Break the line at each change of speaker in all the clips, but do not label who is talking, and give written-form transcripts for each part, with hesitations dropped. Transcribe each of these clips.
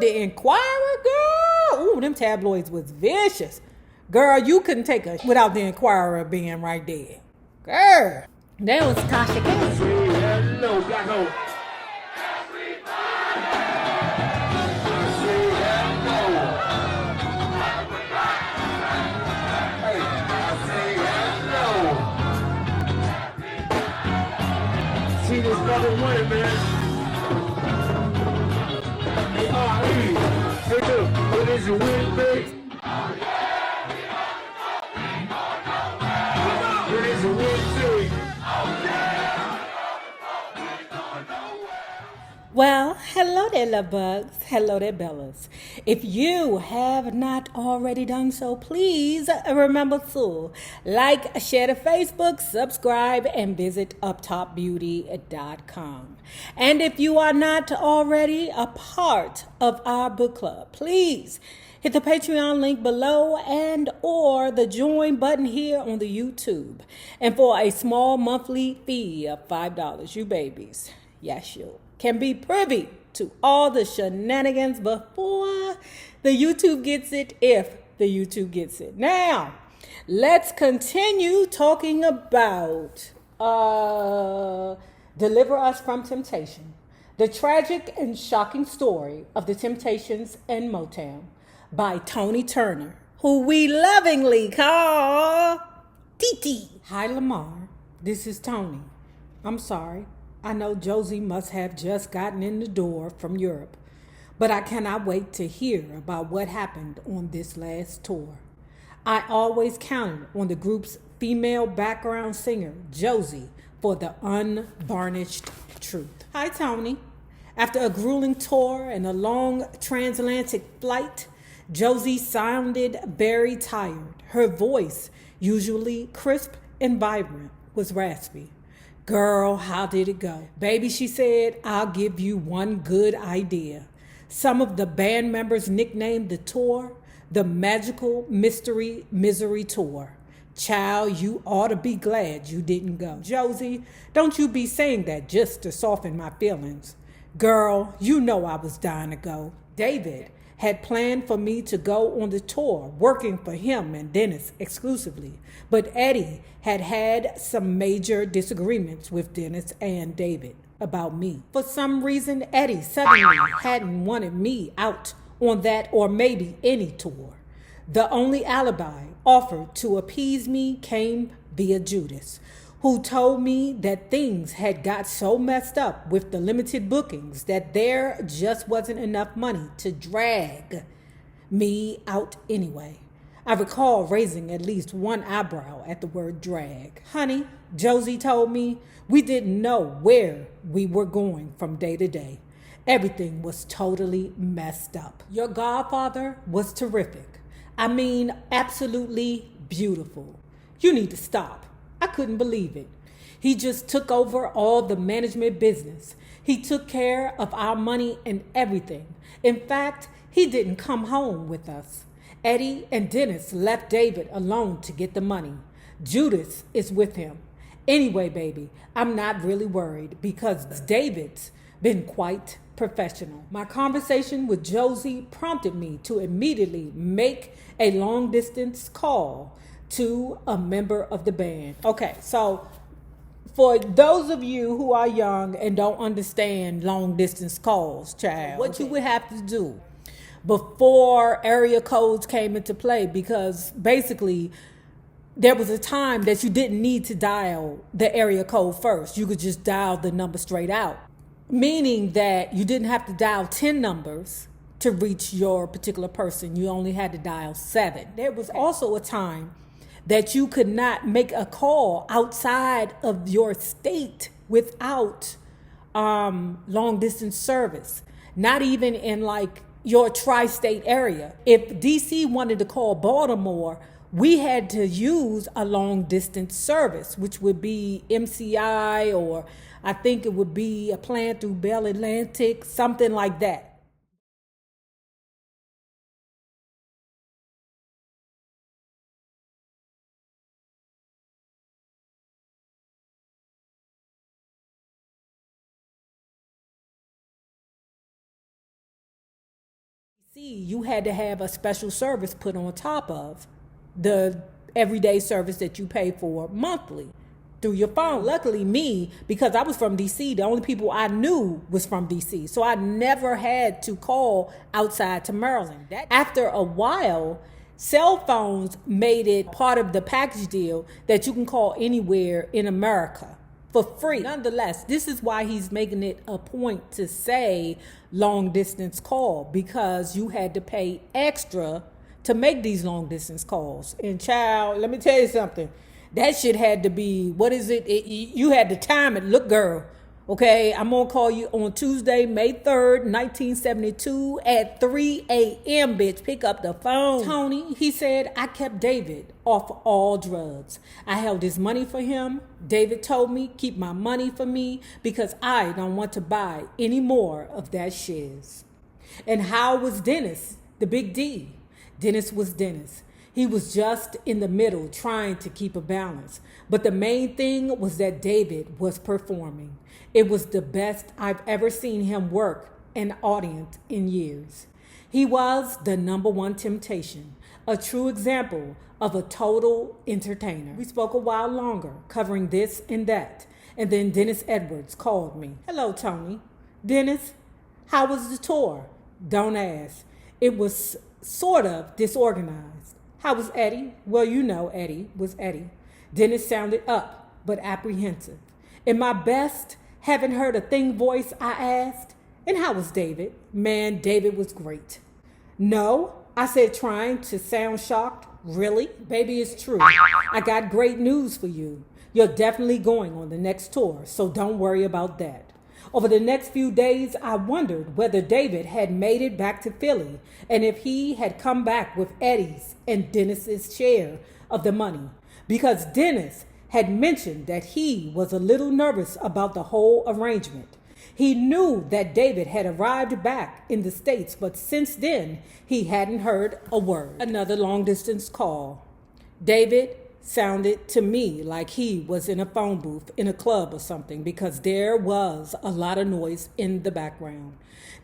the Inquirer, girl. Ooh, them tabloids was vicious. Girl, you couldn't take a without the Inquirer being right there. Girl. That was Tasha K.
Hello, black hole. See this brother winning, man. Hey, look, what is your win, babe? What is your win, babe?
Well, hello there, love bugs. Hello there, Bellas. If you have not already done so, please remember to like, share to Facebook, subscribe, and visit uptopbeauty.com. And if you are not already a part of our book club, please hit the Patreon link below and or the join button here on the YouTube. And for a small monthly fee of $5, you babies, yes, you can be privy to all the shenanigans before the YouTube gets it, if the YouTube gets it. Now, let's continue talking about Deliver Us from Temptation, the tragic and shocking story of the Temptations in Motown by Tony Turner, who we lovingly call Titi. Hi, Lamar. This is Tony. I'm sorry. I know Josie must have just gotten in the door from Europe, but I cannot wait to hear about what happened on this last tour. I always counted on the group's female background singer, Josie, for the unvarnished truth. Hi, Tony. After a grueling tour and a long transatlantic flight, Josie sounded very tired. Her voice, usually crisp and vibrant, was raspy. Girl, how did it go? Baby, she said, I'll give you one good idea. Some of the band members nicknamed the tour the Magical Mystery Misery Tour. Child, you ought to be glad you didn't go. Josie, don't you be saying that just to soften my feelings. Girl, you know I was dying to go. David had planned for me to go on the tour, working for him and Dennis exclusively. But Eddie had some major disagreements with Dennis and David about me. For some reason, Eddie suddenly hadn't wanted me out on that or maybe any tour. The only alibi offered to appease me came via Judas, who told me that things had got so messed up with the limited bookings that there just wasn't enough money to drag me out anyway. I recall raising at least one eyebrow at the word drag. Honey, Josie told me we didn't know where we were going from day to day. Everything was totally messed up. Your godfather was terrific. I mean, absolutely beautiful. You need to stop. I couldn't believe it. He just took over all the management business. He took care of our money and everything. In fact, he didn't come home with us. Eddie and Dennis left David alone to get the money. Judas is with him. Anyway, baby, I'm not really worried because David's been quite professional. My conversation with Josie prompted me to immediately make a long distance call to a member of the band. Okay, so for those of you who are young and don't understand long distance calls, child, what you would have to do before area codes came into play, because basically there was a time that you didn't need to dial the area code first. You could just dial the number straight out, meaning that you didn't have to dial 10 numbers to reach your particular person. You only had to dial 7. There was also a time that you could not make a call outside of your state without long distance service, not even in like your tri-state area. If DC wanted to call Baltimore, we had to use a long distance service, which would be MCI, or I think it would be a plan through Bell Atlantic, something like that. See, you had to have a special service put on top of the everyday service that you pay for monthly through your phone. Luckily, me, because I was from DC, the only people I knew was from DC. So I never had to call outside to Maryland. After a while, cell phones made it part of the package deal that you can call anywhere in America for free. Nonetheless, this is why he's making it a point to say long distance call, because you had to pay extra to make these long distance calls. And child, let me tell you something. That shit had to be, what is it? You had to time it. Look, girl, okay, I'm going to call you on Tuesday, May 3rd, 1972 at 3 a.m., bitch. Pick up the phone. Tony, he said, I kept David off all drugs. I held his money for him. David told me, keep my money for me because I don't want to buy any more of that shiz. And how was Dennis, the big D? Dennis was Dennis. He was just in the middle trying to keep a balance. But the main thing was that David was performing. It was the best I've ever seen him work an audience in years. He was the number one temptation, a true example of a total entertainer. We spoke a while longer, covering this and that. And then Dennis Edwards called me. Hello, Tony. Dennis, how was the tour? Don't ask. It was sort of disorganized. How was Eddie? Well, you know Eddie was Eddie. Dennis sounded up, but apprehensive. In my best, haven't heard a thing voice, I asked. And how was David? Man, David was great. No, I said, trying to sound shocked. Really? Baby, it's true. I got great news for you. You're definitely going on the next tour, so don't worry about that. Over the next few days, I wondered whether David had made it back to Philly and if he had come back with Eddie's and Dennis's share of the money, because Dennis had mentioned that he was a little nervous about the whole arrangement. He knew that David had arrived back in the States, but since then, he hadn't heard a word. Another long-distance call. David sounded to me like he was in a phone booth in a club or something, because there was a lot of noise in the background.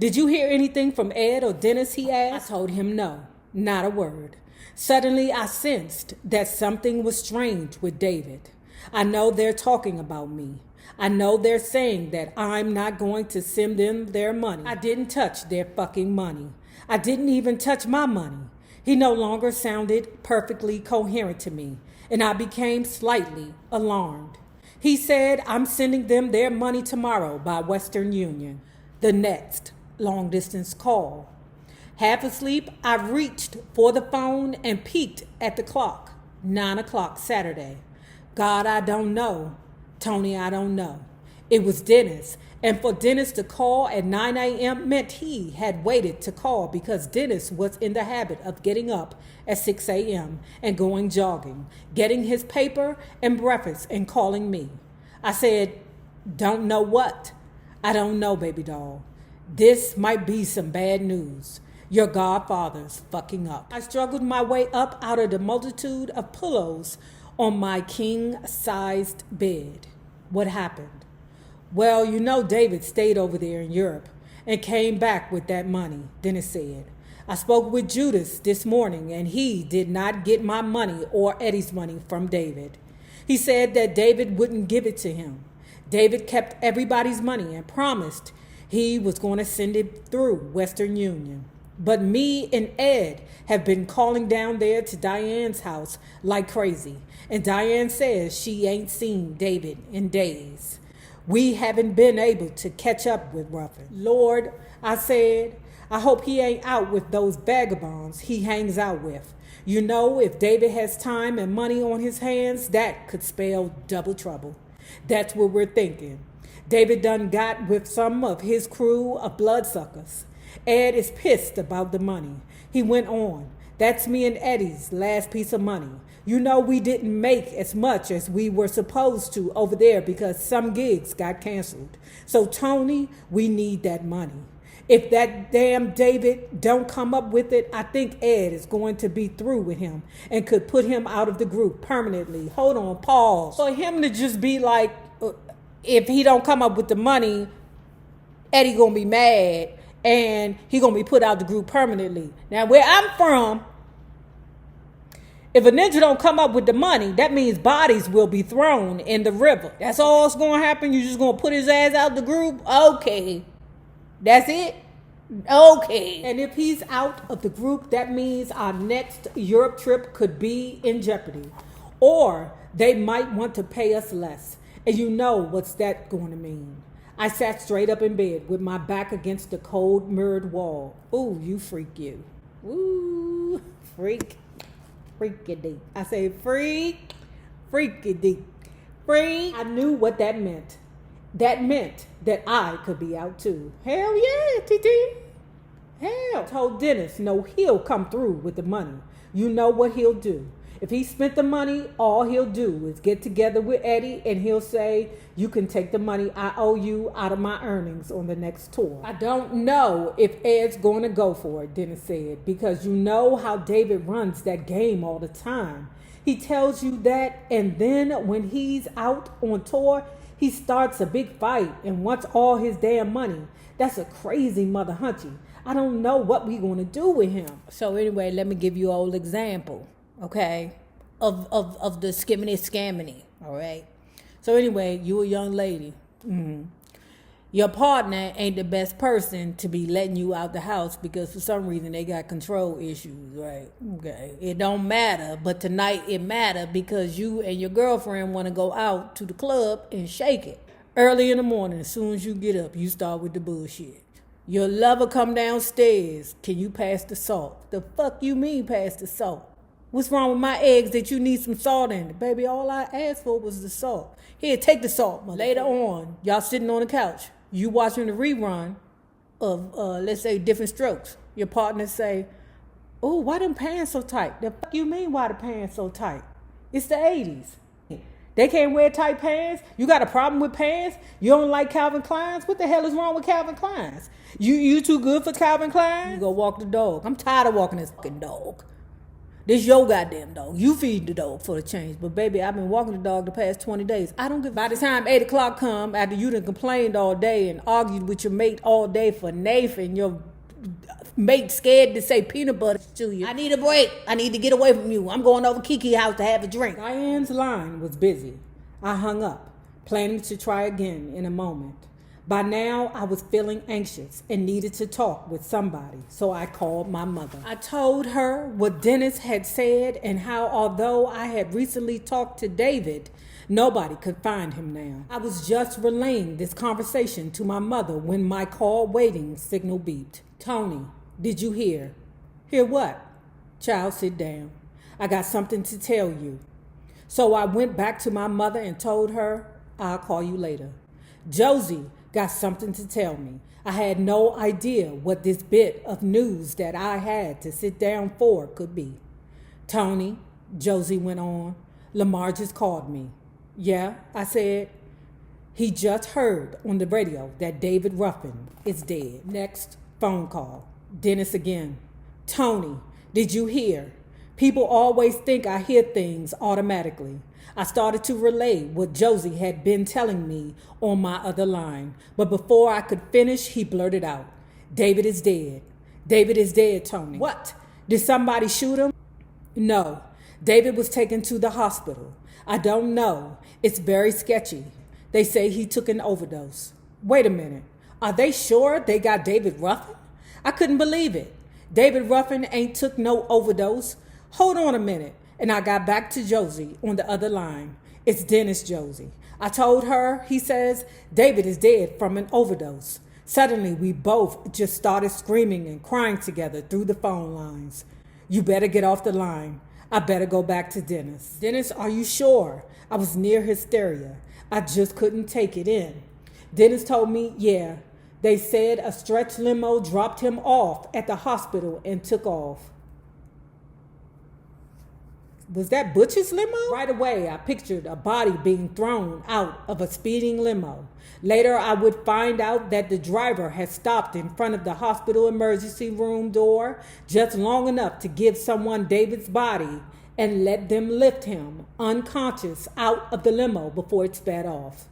Did you hear anything from Ed or Dennis, he asked. I told him no, not a word. Suddenly I sensed that something was strange with David. I know they're talking about me. I know they're saying that I'm not going to send them their money. I didn't touch their fucking money. I didn't even touch my money. He no longer sounded perfectly coherent to me, and I became slightly alarmed. He said, I'm sending them their money tomorrow by Western Union. The next long-distance call. Half asleep, I reached for the phone and peeked at the clock. 9 o'clock Saturday. God, I don't know. Tony, I don't know. It was Dennis, and for Dennis to call at 9 a.m. meant he had waited to call, because Dennis was in the habit of getting up at 6 a.m. and going jogging, getting his paper and breakfast and calling me. I said, don't know what? I don't know, baby doll. This might be some bad news. Your godfather's fucking up. I struggled my way up out of the multitude of pillows on my king-sized bed. What happened? Well, you know David stayed over there in Europe and came back with that money, Dennis said. I spoke with Judas this morning, and he did not get my money or Eddie's money from David. He said that David wouldn't give it to him. David kept everybody's money and promised he was going to send it through Western Union. But me and Ed have been calling down there to Diane's house like crazy. And Diane says she ain't seen David in days. We haven't been able to catch up with Ruffin. Lord, I said, I hope he ain't out with those vagabonds he hangs out with. You know, if David has time and money on his hands, that could spell double trouble. That's what we're thinking. David done got with some of his crew of bloodsuckers. Ed is pissed about the money. He went on. That's me and Eddie's last piece of money. You know, we didn't make as much as we were supposed to over there because some gigs got canceled. So, Tony, we need that money. If that damn David don't come up with it, I think Ed is going to be through with him and could put him out of the group permanently. Hold on, pause. For him to just be like, if he don't come up with the money, Eddie gonna be mad and he gonna be put out the group permanently. Now, where I'm from, if a ninja don't come up with the money, that means bodies will be thrown in the river. That's all that's gonna happen. You just gonna put his ass out the group? Okay, that's it. Okay. And if he's out of the group, that means our next Europe trip could be in jeopardy. Or they might want to pay us less. And you know what's that going to mean. I sat straight up in bed with my back against the cold mirrored wall. Ooh, you freak you. Ooh, freak. Freaky-deek. I say freak. Freaky-deek. Freak. I knew what that meant. That meant that I could be out too. Hell yeah, TT. Hell. I told Dennis, no, he'll come through with the money. You know what he'll do. If he spent the money, all he'll do is get together with Eddie and he'll say, you can take the money I owe you out of my earnings on the next tour. I don't know if Ed's going to go for it, Dennis said, because you know how David runs that game all the time. He tells you that, and then when he's out on tour, he starts a big fight and wants all his damn money. That's a crazy mother hunchy. I don't know what we going to do with him. So anyway, let me give you an old example, okay, of the skimminy scamminy, all right? So anyway, you a young lady. Your partner ain't the best person to be letting you out the house because for some reason they got control issues, right? Okay. It don't matter, but tonight it matter because you and your girlfriend want to go out to the club and shake it. Early in the morning, as soon as you get up, you start with the bullshit. Your lover come downstairs. Can you pass the salt? The fuck you mean pass the salt? What's wrong with my eggs that you need some salt in it? Baby, all I asked for was the salt. Here, take the salt, mother. Later on, y'all sitting on the couch. You watching the rerun of, let's say, Different Strokes. Your partner say, oh, why them pants so tight? The fuck you mean why the pants so tight? It's the 80s. They can't wear tight pants? You got a problem with pants? You don't like Calvin Klein's? What the hell is wrong with Calvin Klein's? You too good for Calvin Klein? You go walk the dog. I'm tired of walking this fucking dog. This your goddamn dog. You feed the dog for the change. But baby, I've been walking the dog the past 20 days. I don't give. By the time 8 o'clock come, after you done complained all day and argued with your mate all day for Nathan, your mate scared to say peanut butter to you. I need a break. I need to get away from you. I'm going over Kiki's house to have a drink. Diane's line was busy. I hung up, planning to try again in a moment. By now, I was feeling anxious and needed to talk with somebody, so I called my mother. I told her what Dennis had said and how, although I had recently talked to David, nobody could find him now. I was just relaying this conversation to my mother when my call waiting signal beeped. Tony, did you hear? Hear what? Child, sit down. I got something to tell you. So I went back to my mother and told her, I'll call you later. Josie got something to tell me. I had no idea what this bit of news that I had to sit down for could be. Tony, Josie went on, Lamar just called me. Yeah, I said. He just heard on the radio that David Ruffin is dead. Next phone call. Dennis again. Tony, did you hear? People always think I hear things automatically. I started to relay what Josie had been telling me on my other line. But before I could finish, he blurted out, David is dead. David is dead, Tony. What? Did somebody shoot him? No. David was taken to the hospital. I don't know. It's very sketchy. They say he took an overdose. Wait a minute. Are they sure they got David Ruffin? I couldn't believe it. David Ruffin ain't took no overdose. Hold on a minute. And I got back to Josie on the other line. It's Dennis, Josie. I told her, he says, David is dead from an overdose. Suddenly, we both just started screaming and crying together through the phone lines. You better get off the line. I better go back to Dennis. Dennis, are you sure? I was near hysteria. I just couldn't take it in. Dennis told me, yeah. They said a stretch limo dropped him off at the hospital and took off. Was that Butch's limo? Right away, I pictured a body being thrown out of a speeding limo. Later, I would find out that the driver had stopped in front of the hospital emergency room door just long enough to give someone David's body and let them lift him unconscious out of the limo before it sped off.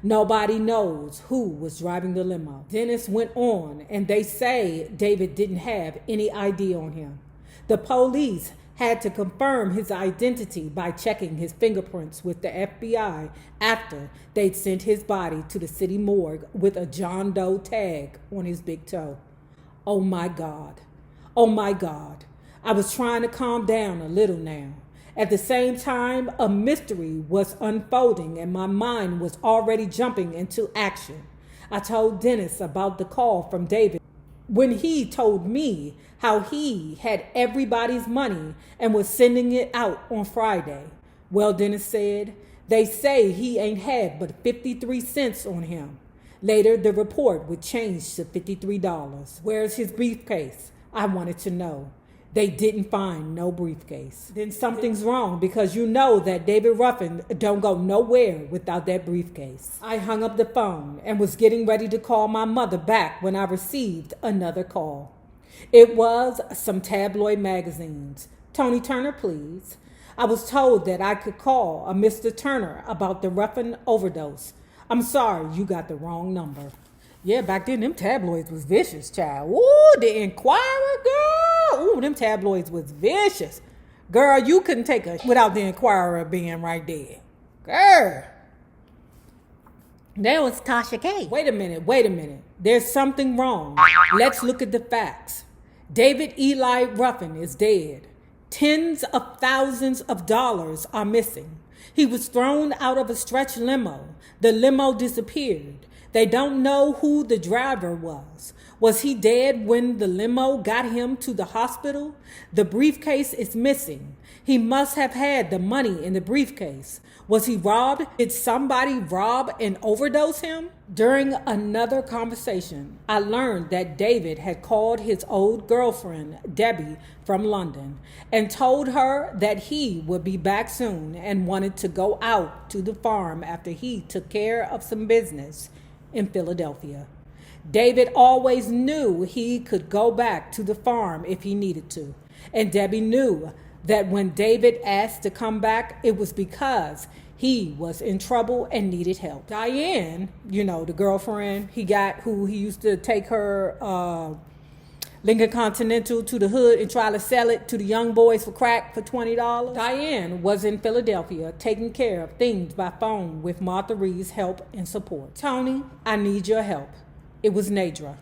Nobody knows who was driving the limo. Dennis went on, and they say David didn't have any ID on him. The police had to confirm his identity by checking his fingerprints with the FBI after they'd sent his body to the city morgue with a John Doe tag on his big toe. Oh my God. Oh my God. I was trying to calm down a little now. At the same time, a mystery was unfolding and my mind was already jumping into action. I told Dennis about the call from David when he told me how he had everybody's money and was sending it out on Friday. Well, Dennis said, they say he ain't had but 53 cents on him. Later, the report would change to $53. Where's his briefcase? I wanted to know. They didn't find no briefcase. Then something's wrong because you know that David Ruffin don't go nowhere without that briefcase. I hung up the phone and was getting ready to call my mother back when I received another call. It was some tabloid magazines. Tony Turner, please. I was told that I could call a Mr. Turner about the Ruffin overdose. I'm sorry, you got the wrong number. Yeah, back then them tabloids was vicious, child. Ooh, the Inquirer, girl. Ooh, them tabloids was vicious. Girl, you couldn't take a without the Inquirer being right there. Girl. That was Tasha K. Wait a minute. There's something wrong. Let's look at the facts. David Eli Ruffin is dead. Tens of thousands of dollars are missing. He was thrown out of a stretch limo. The limo disappeared. They don't know who the driver was. Was he dead when the limo got him to the hospital? The briefcase is missing. He must have had the money in the briefcase. Was he robbed? Did somebody rob and overdose him? During another conversation, I learned that David had called his old girlfriend, Debbie, from London, and told her that he would be back soon and wanted to go out to the farm after he took care of some business in Philadelphia. David always knew he could go back to the farm if he needed to. And Debbie knew that when David asked to come back, it was because he was in trouble and needed help. Diane, the girlfriend he got, who he used to take her Lincoln Continental to the hood and try to sell it to the young boys for crack for $20. Diane was in Philadelphia taking care of things by phone with Martha Reed's help and support. Tony, I need your help. It was Nadra.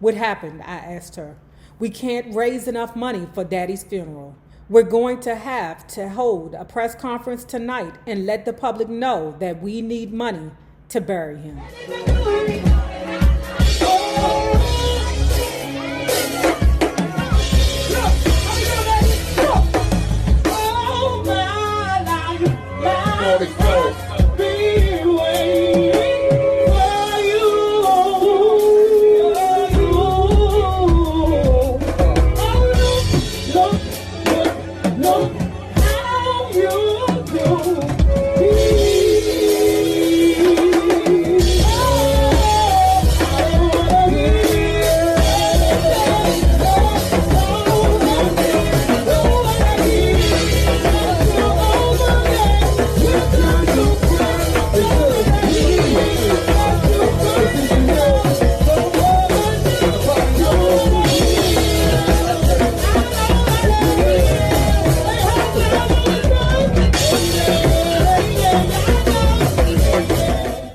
What happened? I asked her. We can't raise enough money for Daddy's funeral. We're going to have to hold a press conference tonight and let the public know that we need money to bury him.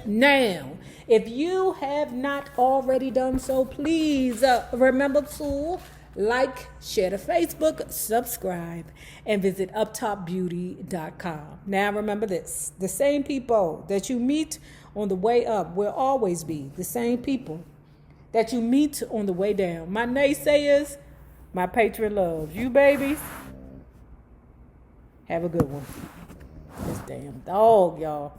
Now, if you have not already done so, please remember to like, share the Facebook, subscribe, and visit uptopbeauty.com. Now, remember this. The same people that you meet on the way up will always be the same people that you meet on the way down. My naysayers, my patron loves. You babies, have a good one. This damn dog, y'all.